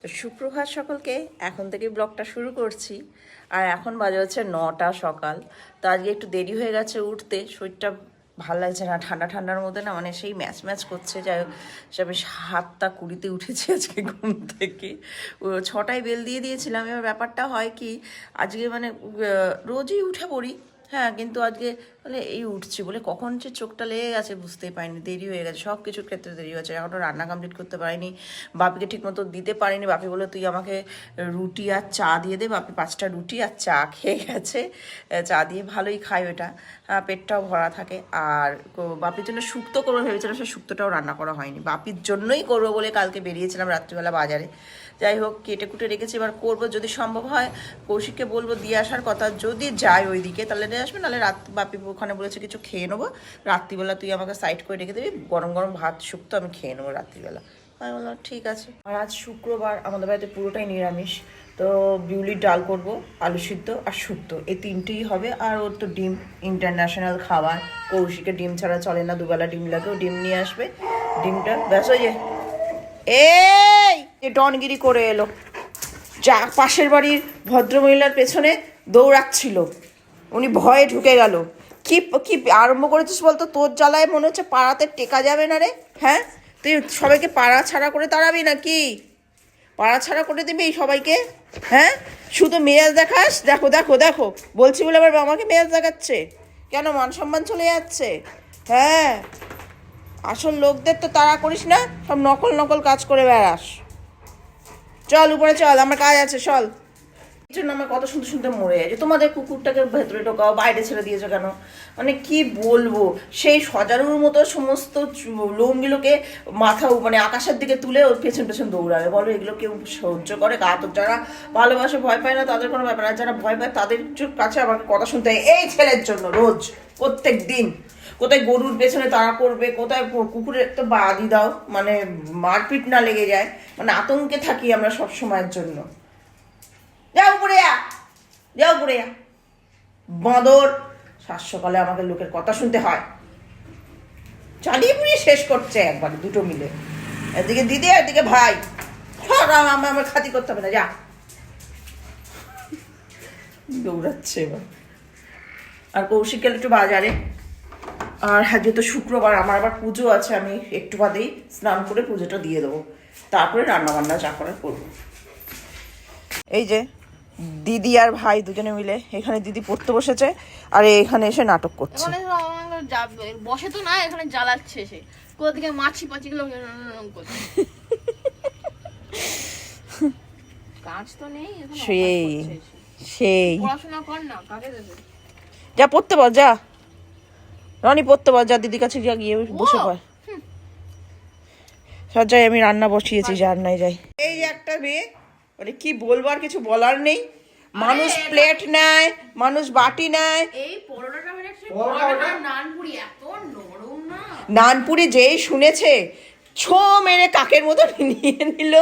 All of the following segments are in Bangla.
তো সুপ্রভাত সকলকে, এখন থেকে ব্লগটা শুরু করছি। আর এখন বাজে হচ্ছে 9টা সকাল। তো আজকে একটু দেরি হয়ে গেছে উঠতে, শরীরটা ভালো লাগছে না, ঠান্ডা ঠান্ডার মধ্যে না, মানে সেই ম্যাচ ম্যাচ করছে। যাই হোক, আমি 7:20 উঠেছি আজকে ঘুম থেকে। 6টায় বেল দিয়ে দিয়েছিলাম। এবার ব্যাপারটা হয় কি, আজকে মানে রোজই উঠে পড়ি, হ্যাঁ, কিন্তু আজকে মানে এই উঠছি বলে কখন যে চোখটা লেগে গেছে বুঝতেই পারিনি, দেরি হয়ে গেছে, সব কিছুর ক্ষেত্রে দেরি হয়েছে। এখনও রান্না কমপ্লিট করতে পারিনি, বাপিকে ঠিক মতো দিতে পারিনি। বাপি বলে তুই আমাকে রুটি আর চা দিয়ে দে। বাপি 5টা রুটি আর চা খেয়ে গেছে। চা দিয়ে ভালোই খায় ওটা, পেটটাও ভরা থাকে। আর বাপির জন্য শুক্তো করবো ভেবেছিলাম, সে শুক্তোটাও রান্না করা হয়নি। বাপির জন্যই করবো বলে কালকে বেরিয়েছিলাম রাত্রিবেলা বাজারে। যাই হোক, কেটে কুটে রেখেছি, এবার করবো। যদি সম্ভব হয় কৌশিককে বলবো দিয়ে আসার কথা, যদি যায় ওই দিকে তাহলে নিয়ে আসবে, নাহলে বাপি ওখানে বলেছে কিছু খেয়ে নেবো। রাত্রিবেলা তুই আমাকে সাইড করে রেখে দিবি, গরম গরম ভাত শুক্তো আমি খেয়ে নেবো রাত্রিবেলা। আমি বললাম ঠিক আছে। আর আজ শুক্রবার, আমাদের বাড়িতে পুরোটাই নিরামিষ। তো বিউলির ডাল করব, আলু সিদ্ধ আর শুক্তো, এই তিনটেই হবে। আর ওর তো ডিম, ইন্টারন্যাশনাল খাবার, কৌশিকের ডিম ছাড়া চলে না, দুবেলা ডিম লাগে, ও ডিম নিয়ে আসবে। ডিমটা ব্যাস, ওই যে এই ডনগিরি করে এলো, যা পাশের বাড়ির ভদ্রমহিলার পেছনে দৌড়াচ্ছিল, উনি ভয়ে ঢুকে গেল। কি কি আরম্ভ করেছিস বলতো? তোর জ্বালায় মনে হচ্ছে পাড়াতে টেকা যাবে না রে। হ্যাঁ, তুই সবাইকে পাড়া ছাড়া করে তাড়াবি নাকি? পাড়া ছাড়া করে দিবি সবাইকে? হ্যাঁ, শুধু মেজাজ দেখাস। দেখো দেখো দেখো, বলছি বলে আবার আমাকে মেজাজ দেখাচ্ছে কেন? মান সম্মান চলে যাচ্ছে। হ্যাঁ, আসল লোকদের তো তাড়া করিস না, সব নকল নকল কাজ করে বেড়াস। চল উপরে চল, আমার কাজ আছে, চল। এই জন্য আমার কত শুনতে শুনতে মরে যায় যে তোমাদের কুকুরটাকে ভেতরে ঢোকাও, বাইরে ছেড়ে দিয়েছো কেন? মানে কি বলবো, সেই সজারুর মতো সমস্ত লোমগুলোকে মাথা মানে আকাশের দিকে তুলে ওর পেছন পেছন দৌড়াবে। বলো এগুলো কেউ সহ্য করে? তো যারা ভালোবাসে ভয় পায় না তাদের কোনো ব্যাপার না, যারা ভয় পায় তাদের কাছে আমাকে কথা শুনতে হয় এই ছেলের জন্য রোজ, প্রত্যেক দিন। কোথায় গরুর পেছনে তাড়া করবে, কোথায় কুকুরের তো বাদি দাও, মানে মারপিট না লেগে যায়, মানে আতঙ্কে থাকি আমরা সব সময়ের জন্য। যাও উপরে যাও উপরে বাঁদর, সাত সকালে আমাকে লোকের কথা শুনতে হয়। চালিয়ে পুড়িয়ে শেষ করছে একবার দুটো মিলে, এদিকে দিদি একদিকে ভাই, আমার খাতি করতে হবে না, যা দৌড়াচ্ছে এবার। আর কৌশিক গেল একটু বাজারে। আর হ্যাঁ, যেহেতু শুক্রবার আমার আবার পুজো আছে, আমি একটু বাদেই স্নান করে পুজোটা দিয়ে দেবো, তারপরে রান্না বান্না যা করার করবো। এই যে দিদি আর ভাই দুজনে মিলে এখানে, দিদি পড়তে বসেছে আর এখানে এসে নাটক করছে। বসে তো না, এখানে জ্বালাচ্ছে সে, কোথা থেকে মাছি পাচি গুলো কাজ তো নেই, সেই সেই পড়াশোনা কর না, কাকে দেবে? যা পড়তে বল, যা রনি পড়তে বল, যা দিদির কাছে যা, গিয়ে বসে পড়। সব যাই, আমি রান্না বসিয়েছি, রান্নায় যাই। এই একটা মেয়ে, মানে কি বলবো, আর কিছু বলার নেই। মানুষ প্লেট নেয়, মানুষ বাটি নেয়। এই পরোটাটা মানে পরোটাটা নানপুরি এত নরম না, নানপুরি যেই শুনেছে ছো মেরে কাকের মতো নিয়ে নিল।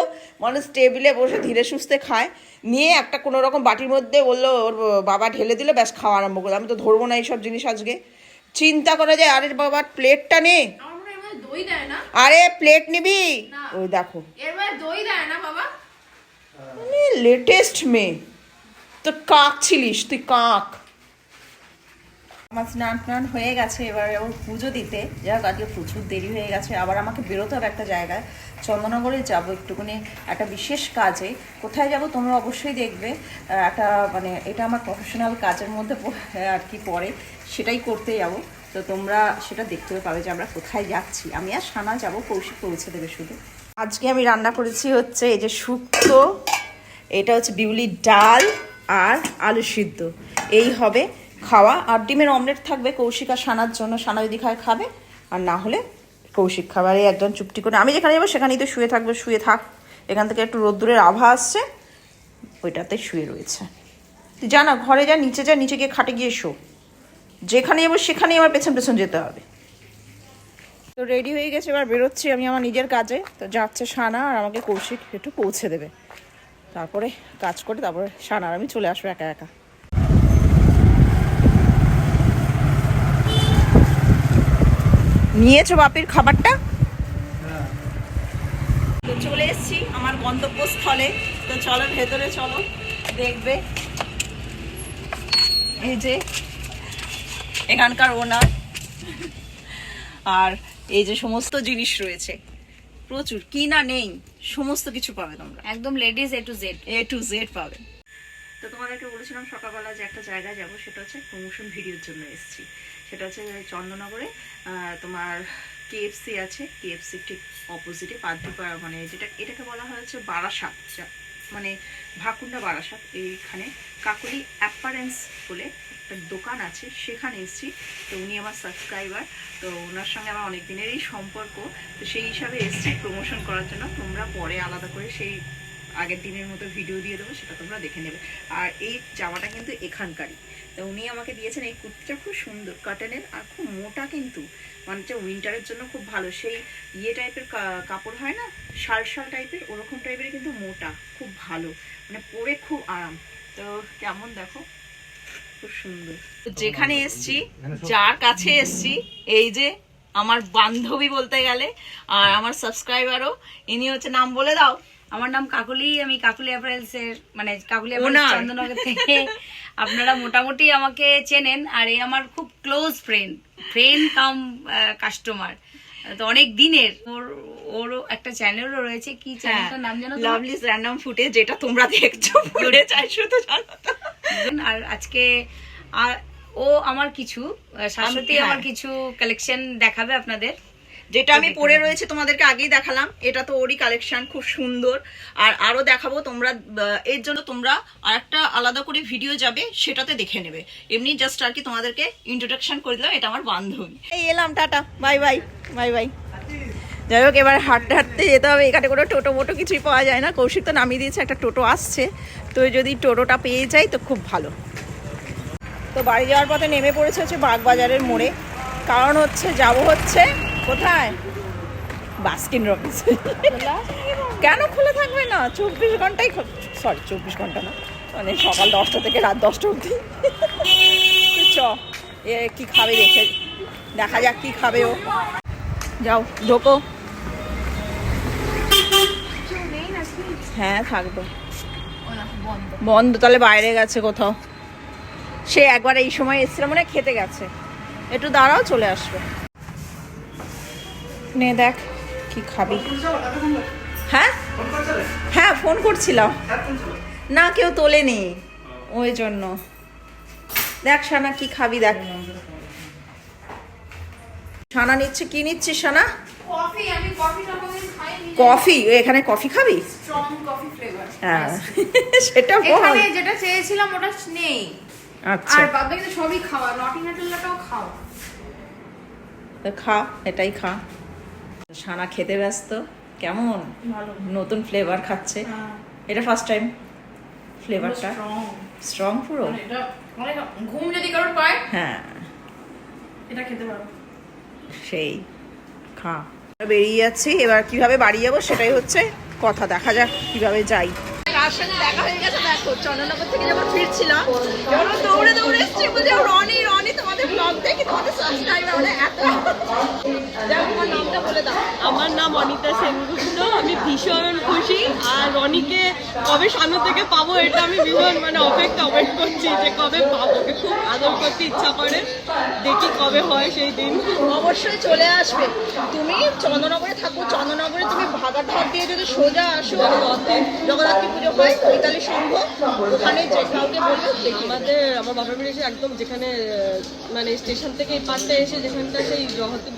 মানুষ টেবিলে বসে ধীরে সুস্থে খায়, নিয়ে একটা কোনো রকম বাটির মধ্যে বললো ওর বাবা ঢেলে দিল, ব্যাস খাওয়া আরম্ভ করলো। আমি তো ধরবো না এইসব জিনিস আজকে। চিন্তা করা যায়, আরে বাবার প্লেটটা নে, দই দেয় না? আরে প্লেট নিবি, ওই দেখো এর মধ্যে দই দেয় না বাবা। মানে লেটেস্ট মেয়ে। তোর কাক ছিলিস তুই, কাক। আমার স্নান টান হয়ে গেছে, এবার ওর পুজো দিতে যাক। আজকে প্রচুর দেরি হয়ে গেছে, আবার আমাকে বেরোতে হবে একটা জায়গায়, চন্দননগরে যাব একটুখানি একটা বিশেষ কাজে। কোথায় যাব তোমরা অবশ্যই দেখবে। একটা মানে এটা আমার প্রফেশনাল কাজের মধ্যে আর কি পড়ে, সেটাই করতে যাব। তো তোমরা সেটা দেখতে পাবে যে আমরা কোথায় যাচ্ছি। আমি আর সানা যাব, কৌশিক পৌঁছে দেবে শুধু। আজকে আমি রান্না করেছি হচ্ছে এই যে শুক্তো, এটা হচ্ছে বিউলির ডাল আর আলু সিদ্ধ, এই হবে খাওয়া। আর ডিমের অমলেট থাকবে কৌশিক আর সানার জন্য, সানা যদি খায় খাবে, আর না হলে কৌশিক খাবারে একজন চুপটি করে। আমি যেখানে যাবো সেখানেই তো শুয়ে থাকবে, শুয়ে থাক। এখান থেকে একটু রোদ্দুরের আভা আসছে, ওইটাতে শুয়ে রয়েছে। তুই যা না, ঘরে যা, নিচে যা, নিচে গিয়ে খাটে গিয়ে শো। যেখানে যাবো সেখানেই আমার পেছন পেছন যেতে হবে। তো রেডি হয়ে গেছে, এবার বেরোচ্ছি আমি আমার নিজের কাজে। তো যাচ্ছে সানা, আর আমাকে কৌশিক একটু পৌঁছে দেবে, তারপরে কাজ করে তারপরে সানা আর আমি চলে আসবো একা একা। নিয়েছো বাপির খাবারটা? চলে এসেছি আমার গন্তব্যস্থলে। তো চলো ভেতরে চলো, দেখবে এই যে এখানকার ওনার, আর এই যে সমস্ত জিনিস রয়েছে, প্রচুর কি না নেই সমস্ত কিছু পাবে তোমরা, একদম লেডিস A to Z পাবে। তো তোমাদেরকে বলেছিলাম সকালবেলা যে একটা জায়গায় যাব, সেটা হচ্ছে প্রমোশন ভিডিওর জন্য এসেছি। সেটা হচ্ছে চন্দননগরে তোমার KFC আছে, KFC ঠিক অপোজিটে পাদ্রিপাড়া, মানে এটাকে বলা হয়েছে বারাসাত, মানে ভাকুন্ডা বারাসাত। এইখানে কাকুলি অ্যাপারেন্স বলে একটা দোকান আছে, সেখানে এসেছি। তো উনি আমার সাবস্ক্রাইবার, তো ওনার সঙ্গে আমার অনেক দিনেরই সম্পর্ক। তো সেই হিসাবে এসেছি প্রমোশন করার জন্য। তোমরা পরে আলাদা করে সেই আগের দিনের মতো ভিডিও দিয়ে দেবো, সেটা তোমরা দেখে নেবে। আর এই জামাটা কিন্তু এখানকারই, তো উনি আমাকে দিয়েছেন। এই কুর্তিটা খুব সুন্দর কাটানের, আর খুব মোটা, কিন্তু মানে যে উইন্টারের জন্য খুব ভালো। সেই টাইপের কাপড় হয় না, শাল টাইপের, ওরকম টাইপের, কিন্তু মোটা, খুব ভালো, মানে পরে খুব আরাম। তো কেমন দেখো, খুব সুন্দর। যেখানে এসছি, যার কাছে এসছি, এই যে আমার বান্ধবী বলতে গেলে, আর আমার সাবস্ক্রাইবারও, ইনি হচ্ছে, নাম বলে দাও। আমার নাম কাকুলি, আমি কাকুলি অ্যাপারেলস এর, মানে কাকুলি অ্যাপারেলস চন্দননগর থেকে আপনারা মোটামুটি আমাকে চেনেন। আর এই আমার খুব ক্লোজ ফ্রেন্ড কাম কাস্টমার, তো অনেক দিনের। ওরও একটা চ্যানেলও রয়েছে, কি চ্যানেলটার নাম জানো? লাভলিস র্যান্ডম ফুটেজ, যেটা তোমরা দেখছো পড়ে চাই শুধু জানো তো। আর আজকে ও আমার কিছু শাশ্বতী আমার কিছু কালেকশন দেখাবে আপনাদের, যেটা আমি পরে রয়েছে তোমাদেরকে আগেই দেখালাম। এটা তো ওরই কালেকশন, খুব সুন্দর। আর আরো দেখাবো তোমরা, এর জন্য তোমরা আরেকটা আলাদা করে ভিডিও যাবে, সেটাতে দেখে নেবে। এমনি জাস্ট আর কি তোমাদেরকে ইন্ট্রোডাকশন করে দিলাম, এটা আমার বান্ধবী। এই এলাম, tata, bye bye bye bye. যাই হোক, এবার হাঁটতে হাঁটতে যেতে হবে। এখানে কোনো টোটো মোটো কিছুই পাওয়া যায় না। কৌশিক তো নামিয়ে দিয়েছে, একটা টোটো আসছে, তো যদি টোটোটা পেয়ে যাই তো খুব ভালো। তো বাড়ি যাওয়ার পথে নেমে পড়েছে হচ্ছে বাগবাজারের মোড়ে, কারণ হচ্ছে যাবো হচ্ছে কোথায়, বাস্কিন রবিন্স। কেন খোলা থাকবে না, 24 ঘন্টাই, সরি 24 ঘন্টা না, মানে সকাল 10টা থেকে রাত 10টা অবধি। চ এ কি খাবে দেখে দেখা যাক, কি খাবে ও। যাও ঢোকো। হ্যাঁ থাকবে, বন্ধ, তাহলে বাইরে গেছে কোথাও। সে একবার এই সময় এসেছিলাম, মানে খেতে গেছে। একটু দাঁড়াও, চলে আসবে। নে দেখ কি খাবি। হ্যাঁ হ্যাঁ, ফোন করছিলাম, না কেউ তোলেনি, ওই জন্য। দেখ সানা কি খাবি, দেখ সানা নিচ্ছে। কি নিচ্ছিস সানা? কফি। আমি কফিটা কোনোদিন খাইনি। কফি? এখানে কফি খাবি? Strong coffee flavour. হ্যাঁ সেটা বল। এখানে যেটা চেয়েছিলাম ওটা নেই। আচ্ছা, আর বাদ বাকি সবই খাওয়া, নটি নাটুলাটাও খাও। খা, এটাই খা। সানা খেতে ব্যস্ত। কেমন ভালো, নতুন ফ্লেভার খাচ্ছে। এটা ফার্স্ট টাইম ফ্লেভারটা স্ট্রং পুরো। এটা অনেক, ঘুম যদি কারোর পায় হ্যাঁ এটা খেতে পারো। সেই খা। বেরিয়ে যাচ্ছি, এবার কিভাবে বাড়ি যাবো সেটাই হচ্ছে কথা। দেখা যাক কিভাবে যাই। কার সাথে দেখা হয়ে গেছে দেখো, চন্দননগর থেকে যখন ফিরছিলাম, যখন দৌড়ে দৌড়ে এসছি, বলছে রনি রনি তোমাদের ব্লগ দেখি, তোমাদের সাবস্ক্রাইবার, মানে এত। তোমার নামটা বলে দাও। আমার নাম অনিতা সেনগুপ্ত। আমি ভীষণ খুশি, আর রনিকে কবে সামনে থেকে পাবো এটা আমি ভীষণ মানে অপেক্ষা ওয়েট করছি, যে কবে পাবো। ওকে খুব আদর করতে ইচ্ছা করে, দেখি কবে হয় সেই দিন। অবশ্যই চলে আসবে। তুমি চন্দননগরে থাকো, চন্দননগরে তুমি ভাগাঘাট দিয়ে যদি সোজা আসো, জগদ্ধাত্রী পুজো হয়, চৈতালি সংঘ, ওখানে যে কাউকে বলবে দেখি। আমার বাবার বাড়ি এসে একদম যেখানে মানে স্টেশন থেকে এই পাশটা এসে যেখানটা সেই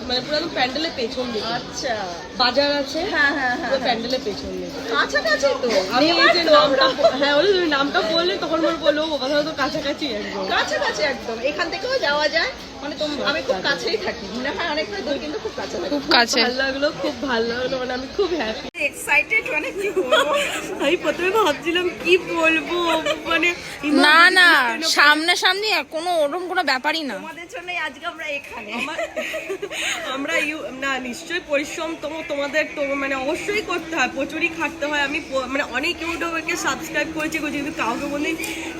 মানে পুরো একদম প্যান্ডেলের পেছন দিকে। আচ্ছা, বাজার আছে, হ্যাঁ হ্যাঁ হ্যাঁ, পুরো প্যান্ডেলের পেছন দিকে। কাছাকাছি তো। আমি এই যে নামটা, হ্যাঁ ওই তুমি নামটা বললে তখন মনে বললো ও কথা তো কাছাকাছি একদম। কাছাকাছি একদম, এখান থেকেও যাওয়া যায়, মানে আমি খুব কাছেই থাকি, মনে হয় অনেকটা দূর, কিন্তু খুব কাছে থাকি। খুব ভালো লাগলো, খুব ভালো লাগলো, মানে আমি খুব হ্যাপি, এক্সাইটেড, মানে কি বলবো। আমি প্রথমে ভাবছিলাম কি বলবো, মানে না না, সামনাসামনি কোনো ওরকম কোনো ব্যাপারই না। তোমাদের জন্যই আজকে আমরা এখানে। আমরা না নিশ্চয়ই পরিশ্রম তোমাদের তো মানে অবশ্যই করতে হয়, প্রচুরই খাটতে হয়। আমি মানে অনেক ইউটিউবারকে সাবস্ক্রাইব করেছি, কিন্তু কাউকে বলি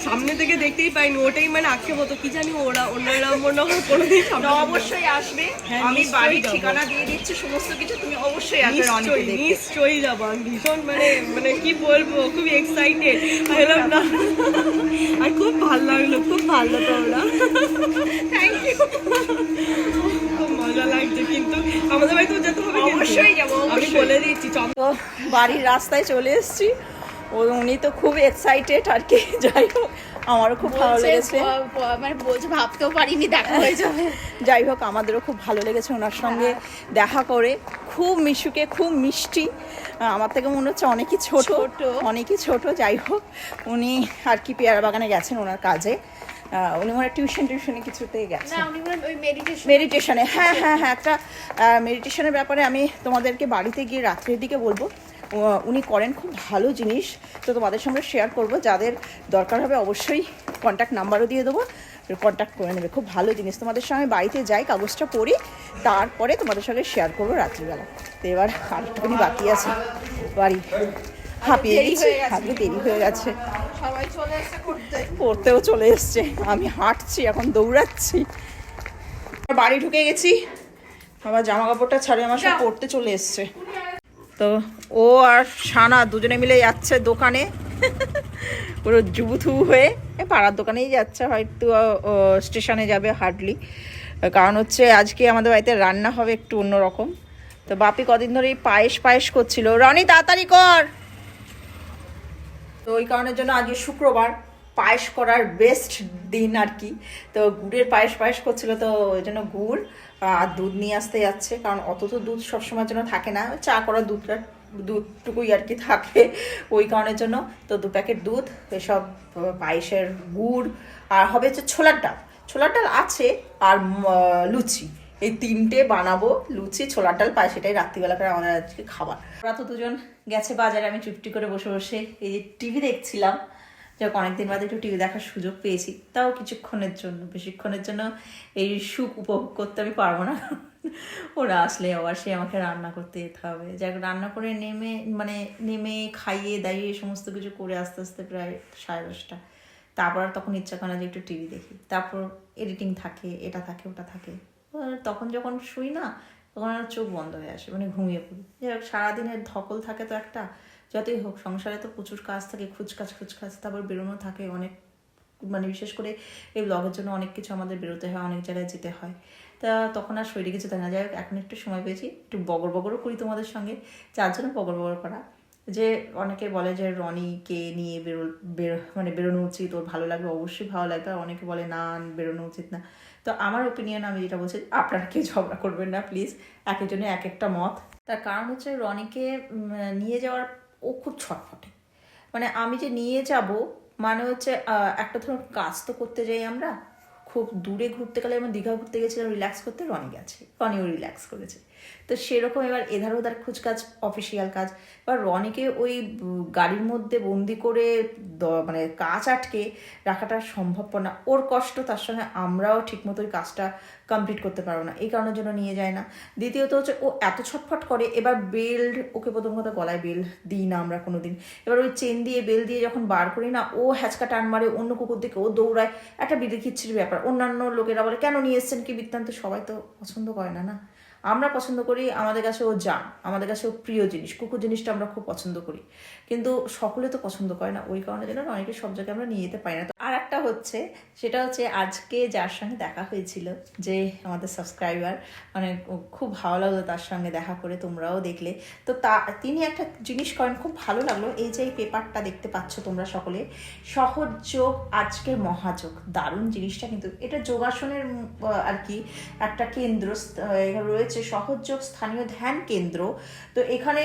সামনে থেকে দেখতেই পাইনি। ওটাই মানে আক্ষেপ হতো, কি জানি ওনারা মনে হতো কোনোদিন সামনে তো অবশ্যই আসবে, হ্যাঁ, আমি নিশ্চয়ই বাড়ির যাবো। ঠিকানা দিয়ে দিচ্ছি সমস্ত কিছু, তুমি অবশ্যই আসবে রনিকে নিশ্চয়ই দেখতে। নিশ্চয়ই যাবো, আমি ভীষণ মানে কি বলবো, খুবই এক্সাইটেড হলাম না। আর খুব ভালো লাগলো, খুব ভালো তোমরা, থ্যাংক ইউ। খুব মজা লাগছে। কিন্তু আমাদের বাড়িতেও যেতে হবে কিন্তু। অবশ্যই যাবো, আমি অবশ্যই। বলে দিচ্ছি তো বাড়ির রাস্তায় চলে এসেছি, উনি তো খুব এক্সাইটেড আর কি। যাই হোক আমারও খুব ভালো লেগেছে, মানে বলছে ভাবতেও পারিনি দেখা হয়ে যাবে। যাই হোক আমাদেরও খুব ভালো লেগেছে ওনার সঙ্গে দেখা করে। খুব মিশুকে, খুব মিষ্টি, আমার থেকে মনে হচ্ছে অনেকই ছোট, অনেকই ছোট। যাই হোক উনি আর কি পেয়ারা বাগানে গেছেন ওনার কাজে, উনি মনে হয় টিউশনে কিছুতে গেছেন, না উনি ওই মেডিটেশনে। হ্যাঁ হ্যাঁ হ্যাঁ, একটা মেডিটেশনের ব্যাপারে আমি তোমাদেরকে বাড়িতে গিয়ে রাত্রের দিকে বলবো। উনি করেন খুব ভালো জিনিস, তো তোমাদের সঙ্গে শেয়ার করব। যাদের দরকার হবে অবশ্যই কন্ট্যাক্ট নাম্বারও দিয়ে দেবো, কন্ট্যাক্ট করে নেবে। খুব ভালো জিনিস, তোমাদের সঙ্গে বাড়িতে যাই, কাগজটা পড়ি, তারপরে তোমাদের সঙ্গে শেয়ার করবো রাত্রিবেলা। তো এবার আরেকটুখানি বাকি আছে, বাড়ি হাঁপিয়ে গেছি, হাঁপিয়ে দেরি হয়ে গেছে, সবাই চলে এসে করতে। পড়তেও চলে এসছে, আমি হাঁটছি এখন, দৌড়াচ্ছি। বাড়ি ঢুকে গেছি, আবার জামা কাপড়টা ছাড়িয়ে আমার সব পড়তে চলে এসছে। তো ও আর সানা দুজনে মিলে যাচ্ছে দোকানে, পুরো জুবুথুবু হয়ে পাড়ার দোকানেই যাচ্ছে, হয়তো স্টেশনে যাবে হার্ডলি। কারণ হচ্ছে আজকে আমাদের বাড়িতে রান্না হবে একটু অন্যরকম। তো বাপি কদিন ধরেই পায়েস করছিল, রনি তাড়াতাড়ি কর। তো ওই কারণের জন্য আজকে শুক্রবার, পায়েস করার বেস্ট দিন আর কি। তো গুড়ের পায়েস করছিল, তো ওই জন্য গুড় আর দুধ নিয়ে আসতে যাচ্ছে। কারণ অত তো দুধ সবসময়ের জন্য থাকে না, চা করার দুধটুকুই আর কি থাকে, ওই কারণের জন্য। তো 2 প্যাকেট দুধ, এসব পায়েসের গুড়, আর হবে হচ্ছে ছোলার ডাল আছে, আর লুচি, এই 3টে বানাবো। লুচি, ছোলার ডাল, পায়েস, এটাই রাত্রিবেলা করে আমাদের আজকে খাবার। ওরা তো দুজন গেছে বাজারে, আমি চুপটি করে বসে বসে এই যে টিভি দেখছিলাম। যাক অনেকদিন বাদে একটু টিভি দেখার সুযোগ পেয়েছি, তাও কিছুক্ষণের জন্য, বেশিক্ষণের জন্য এই সুখ উপভোগ করতে আমি পারবো না। ওরা আসলে আবার সে আমাকে রান্না করতে যেতে হবে। যাক রান্না করে নেমে খাইয়ে দাইয়ে সমস্ত কিছু করে আস্তে আস্তে প্রায় 10:30। তারপর আর তখন ইচ্ছা করে না যে একটু টিভি দেখি, তারপর এডিটিং থাকে, এটা থাকে ওটা থাকে। তখন যখন শুই না, তখন আর চোখ বন্ধ হয়ে আসে, মানে ঘুমিয়ে পড়ি। যাই হোক সারাদিনের ধকল থাকে তো একটা, যতই হোক সংসারে তো প্রচুর কাজ থাকে, খুচকাজ, তারপর বেরোনো থাকে অনেক, মানে বিশেষ করে এই ব্লগের জন্য অনেক কিছু আমাদের বেরোতে হয়, অনেক জায়গায় যেতে হয়। তা তখন আর শরীরে কিছু থাকে না। যাই হোক এখন একটু সময় পেয়েছি, একটু বগরও করি তোমাদের সঙ্গে। যার জন্য বগর করা, যে অনেকে বলে যে রনিকে নিয়ে বেরোনো উচিত, ওর ভালো লাগবে, অবশ্যই ভালো লাগবে। আর অনেকে বলে না বেরোনো উচিত না। তো আমার ওপিনিয়ন, আমি যেটা বলছি, আপনারা কেউ ঝগড়া করবেন না প্লিজ, এক একজনের এক একটা মত। তার কারণ হচ্ছে রনিকে নিয়ে যাওয়ার, ও খুব ছটফটে। মানে আমি যে নিয়ে যাব, মানে হচ্ছে একটা ধরুন কাজ তো করতে যাই আমরা, খুব দূরে ঘুরতে গেলে, যেমন দীঘা ঘুরতে গেছিলাম রিল্যাক্স করতে, রনি গেছে, রনিও রিল্যাক্স করেছে। তো সেরকম এবার এধার ওধার খুচকাজ, অফিসিয়াল কাজ। এবার রনিকে ওই গাড়ির মধ্যে বন্দি করে মানে কাজ আটকে রাখাটা সম্ভবপর না। ওর কষ্ট, তার সঙ্গে আমরাও ঠিকমতো ওই কাজটা কমপ্লিট করতে পারবো না, এই কারণের জন্য নিয়ে যায় না। দ্বিতীয়ত হচ্ছে ও এত ছটফট করে। এবার বেল্ট, ওকে প্রথম কথা গলায় বেল্ট দিই না আমরা কোনোদিন। এবার ওই চেন দিয়ে বেল্ট দিয়ে যখন বার করি না, ও হ্যাচকা টান মারে, অন্য কুকুর দিকে ও দৌড়ায়, একটা বিড়িখিচ্ছির ব্যাপার। অন্যান্য লোকেরা বলে কেন নিয়ে এসছেন, কি বৃত্তান্ত, সবাই তো পছন্দ করে না। আমরা পছন্দ করি, আমাদের কাছে ও জান, আমাদের কাছে ও প্রিয় জিনিস, কুকুর জিনিসটা আমরা খুব পছন্দ করি, কিন্তু সকলে তো পছন্দ করে না। ওই কারণে যেন অনেকে সব জায়গায় আমরা নিয়ে যেতে পারি না। তো আর একটা হচ্ছে, সেটা হচ্ছে আজকে যার সঙ্গে দেখা হয়েছিল, যে আমাদের সাবস্ক্রাইবার, মানে খুব ভালো লাগলো তার সঙ্গে দেখা করে, তোমরাও দেখলে। তো তিনি একটা জিনিস করেন, খুব ভালো লাগলো। এই যে এই পেপারটা দেখতে পাচ্ছ তোমরা সকলে, সহজ যোগ আজকের মহাযোগ, দারুণ জিনিসটা। কিন্তু এটা যোগাসনের আর কি একটা কেন্দ্র রয়েছে, সহজ যোগ স্থানীয় ধ্যান কেন্দ্র। তো এখানে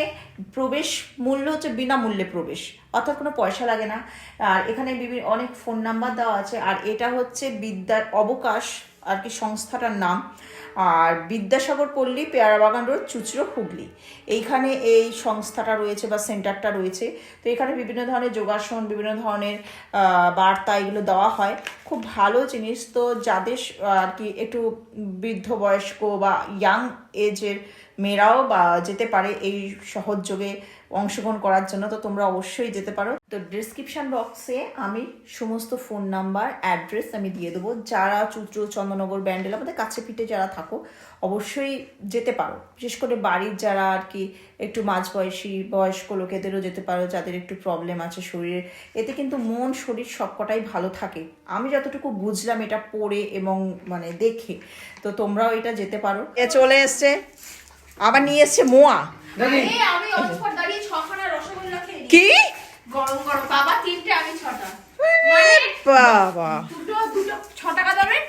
প্রবেশ মূল্য হচ্ছে বিনামূল্যে প্রবেশ, অর্থাৎ কোনো পয়সা লাগে না। আর এখানে অনেক ফোন নাম্বার দেওয়া আছে। আর এটা হচ্ছে বিদ্যার অবকাশ আর কি সংস্থাটার নাম। আর বিদ্যাসাগর পল্লী, পেয়ারা বাগান রোড, চুচড়ো, হুগলি, এইখানে এই সংস্থাটা রয়েছে বা সেন্টারটা রয়েছে। তো এখানে বিভিন্ন ধরনের যোগাসন, বিভিন্ন ধরনের বার্তা এগুলো দেওয়া হয়, খুব ভালো জিনিস। তো যাদের আর কি একটু বৃদ্ধ বয়স্ক বা ইয়াং এজের মেয়েরাও বা যেতে পারে এই সহযোগে অংশগ্রহণ করার জন্য, তো তোমরা অবশ্যই যেতে পারো। তো ডিসক্রিপশন বক্সে আমি সমস্ত ফোন নাম্বার অ্যাড্রেস আমি দিয়ে দেবো। যারা চুত্র চন্দননগর ব্যান্ডেল আমাদের কাছে পিঠে যারা থাকো অবশ্যই যেতে পারো, বিশেষ করে বাড়ির যারা আর কি একটু মাঝবয়সী বয়স্ক লোকেদেরও যেতে পারো, যাদের একটু প্রবলেম আছে শরীরে। এতে কিন্তু মন শরীর সবকটাই ভালো থাকে, আমি যতটুকু বুঝলাম এটা পড়ে এবং মানে দেখে। তো তোমরাও এটা যেতে পারো। এ চলে এসছে, আবার নিয়ে এসছে মোয়া। আমি অল্প দাঁড়িয়ে 6খানা রসগোল্লা খেয়ে নিই। কি গরম গরম, বাবা 3টে আমি 6টা, বাবা, দুটো 6 টাকা দামের,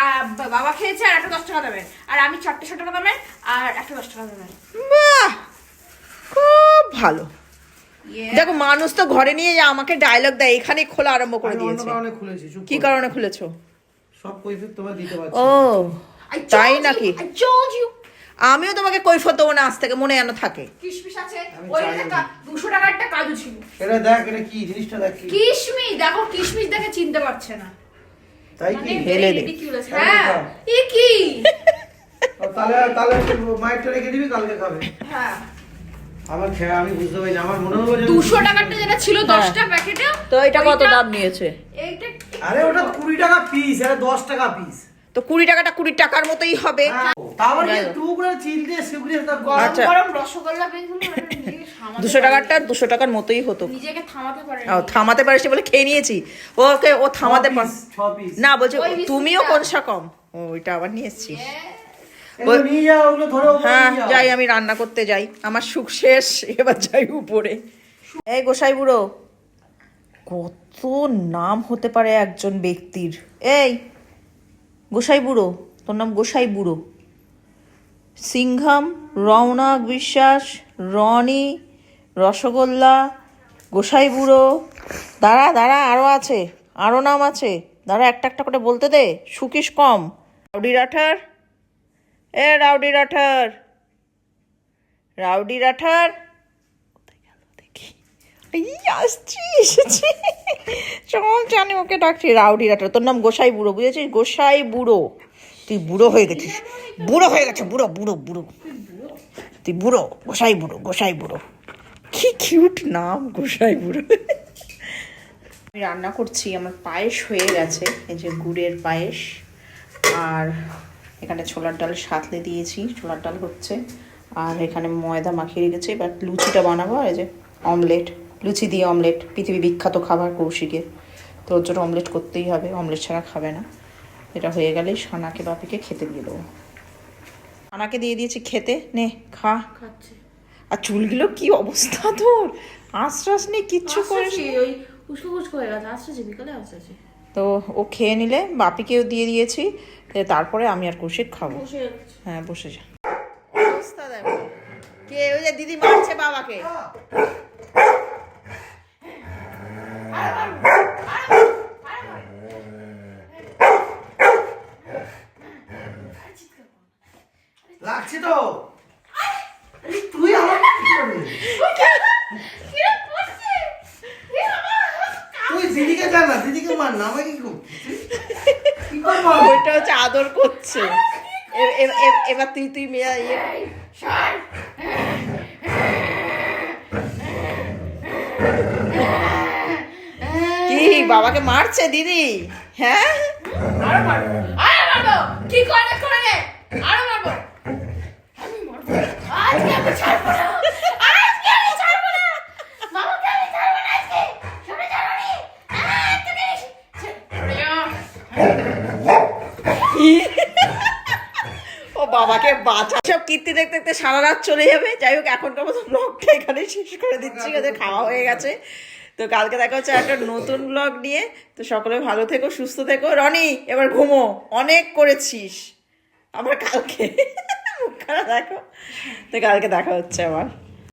আর বাবা খেয়েছে আর একটা 10 টাকা দামের, আর আমি 4টে 6 টাকা দামের আর একটা 10 টাকা দামের। বাহ, খুব ভালো। দেখো মানুষ তো ঘরে নিয়ে যা আমাকে ডায়লগ দেয়, এখানে খোলা আরম্ভ করে দিয়েছে। কি কারণে খুলেছো? সব কৈফিয়ত তোমায় দিতে পারছি। ও তাই নাকি? I told you. আমিও তোমাকে কৈফিয়ত দেবো না আজ থেকে, মনে যেন থাকে। কিশমিশ আছে, ওই যে 200 টাকার একটা কাজু ছিল। এটা দেখ, এটা কি জিনিসটা দেখ কি। কিশমিশ দেখো, কিশমিশ দেখে চিনতে পারছে না। তাই কি? ঢেলে দে। ridiculous, হ্যাঁ এ কি? তাহলে তাহলে মাইকটা রেখে দিবি, কালকে খাবে। হ্যাঁ আমি বুঝতে পারি না, আমার মনে হলো যে 200 টাকারটা যেটা ছিল 10টা প্যাকেটে, তো এটা কত দাম নিয়েছে? এইটা আরে ওটা 20 টাকা পিস, এটা 10 টাকা পিস। তো 20 টাকাটা 20 টাকার মতোই হবে। তারপর কি টুকরা চিলতে সিগুড়ি তার গরম আচ্ছা। গরম রসগোল্লা পেয়েছিল, এটা নিজেকে সামাতে 200 টাকারটা 200 টাকার মতোই হতো। নিজেকে থামাতে পারে ও থামাতে পারিস বলে খেয়ে নিয়েছি। ওকে ও থামাতে পার 6 পিস না, বলছে ওই বিস্কুটটা। তুমিও কোনসা কম। ও এটা আবার নিয়ে এসেছিস। এগুলো নিয়ে যাও, ওগুলো ধরে ওপরে হ্যাঁ নিয়ে যাও। যাই, আমি রান্না করতে যাই, আমার সুখ শেষ, এবার যাই উপরে। এই গোসাই বুড়ো, কত নাম হতে পারে একজন ব্যক্তির। এই গোসাই বুড়ো, তোর নাম গোসাই বুড়ো? সিংহাম, রৌনক বিশ্বাস, রনি, রসগোল্লা, গোসাই বুড়ো। দাঁড়া দাঁড়া, আরও আছে, আরও নাম আছে, দাঁড়া একটা একটা করে বলতে দে, সুকিস কম। রাউডি রাঠার, এ রাউডি রাঠার, রাউডি রাঠার কোথায় গেল দেখি। এই আসছি, এসেছি, চল জানি ওকে ডাকছি। রাউডি রাঠার, তোর নাম গোসাই বুড়ো, বুঝেছিস? গোসাই বুড়ো, তুই বুড়ো হয়ে গেছিস, বুড়ো হয়ে গেছে, বুড়ো বুড়ো বুড়ো, তুই বুড়ো, গোসাই বুড়ো, গোসাই বুড়ো। কি কিউট নাম, গোসাই বুড়ো। আমি রান্না করছি, আমার পায়েস হয়ে গেছে, এই যে গুড়ের পায়েস, আর এখানে ছোলার ডাল সাঁতলে দিয়েছি, ছোলার ডাল হচ্ছে, আর এখানে ময়দা মাখিয়ে রেখেছি। এবার লুচিটা বানাবো, আর এই যে অমলেট, লুচি দিয়ে অমলেট, পৃথিবী বিখ্যাত খাবার কৌশিকের, তো ওর জন্য অমলেট করতেই হবে, অমলেট ছাড়া খাবে না। এটা হয়ে গেলেই সানাকে বাপিকে খেতে দিয়ে দেবো। সানাকে দিয়ে দিয়েছি খেতে, নে খা। খাচ্ছে আর চুলগুলো কি অবস্থা তোর, আশ্বাস নেই, কিচ্ছু করিস নি। ওই উস্কো উস্কো হয়ে গেছে, আসছে বিকালে আসছে। তো ও খেয়ে নিলে, বাপিকেও দিয়ে দিয়েছি, তারপরে আমি আর কৌশিক খাবো। বসে যাচ্ছে। হ্যাঁ বসে যা। অবস্থা দেখো, কে ওই যে দিদি মারছে বাবাকে। লাগছে তো। তুই আমার কি করবি? তুই দিদিকে জান না, দিদিকে মার না, আমাকে কি করবো? ওইটা হচ্ছে আদর করছে। এবার তুই তুই মেয়ে ইয়ে কি বাবাকে মারছে দিদি? হ্যাঁ আরো মারবো, আরো মারবো, কি করে করে নে, আরো মারবো, আমি মারবো, আজকে আমি ছাড়বো না, আজকে আমি ছাড়বো না, মামাকে আমি ছাড়বো না আজকে, শুনে জানো নি, তুমি ও বাবাকে বাঁচা। সব কীর্তি দেখতে দেখতে সারা রাত চলে যাবে। যাই হোক, এখনকার মতো ব্লগটা এখানে শেষ করে দিচ্ছি, ওদের খাওয়া হয়ে গেছে। তো কালকে দেখা হচ্ছে একটা নতুন ব্লগ নিয়ে। তো সকলে ভালো থেকো, সুস্থ থেকো। রনি এবার ঘুমো, অনেক করেছিস, আবার কালকে মুখখানা দেখো। তো কালকে দেখা হচ্ছে আবার।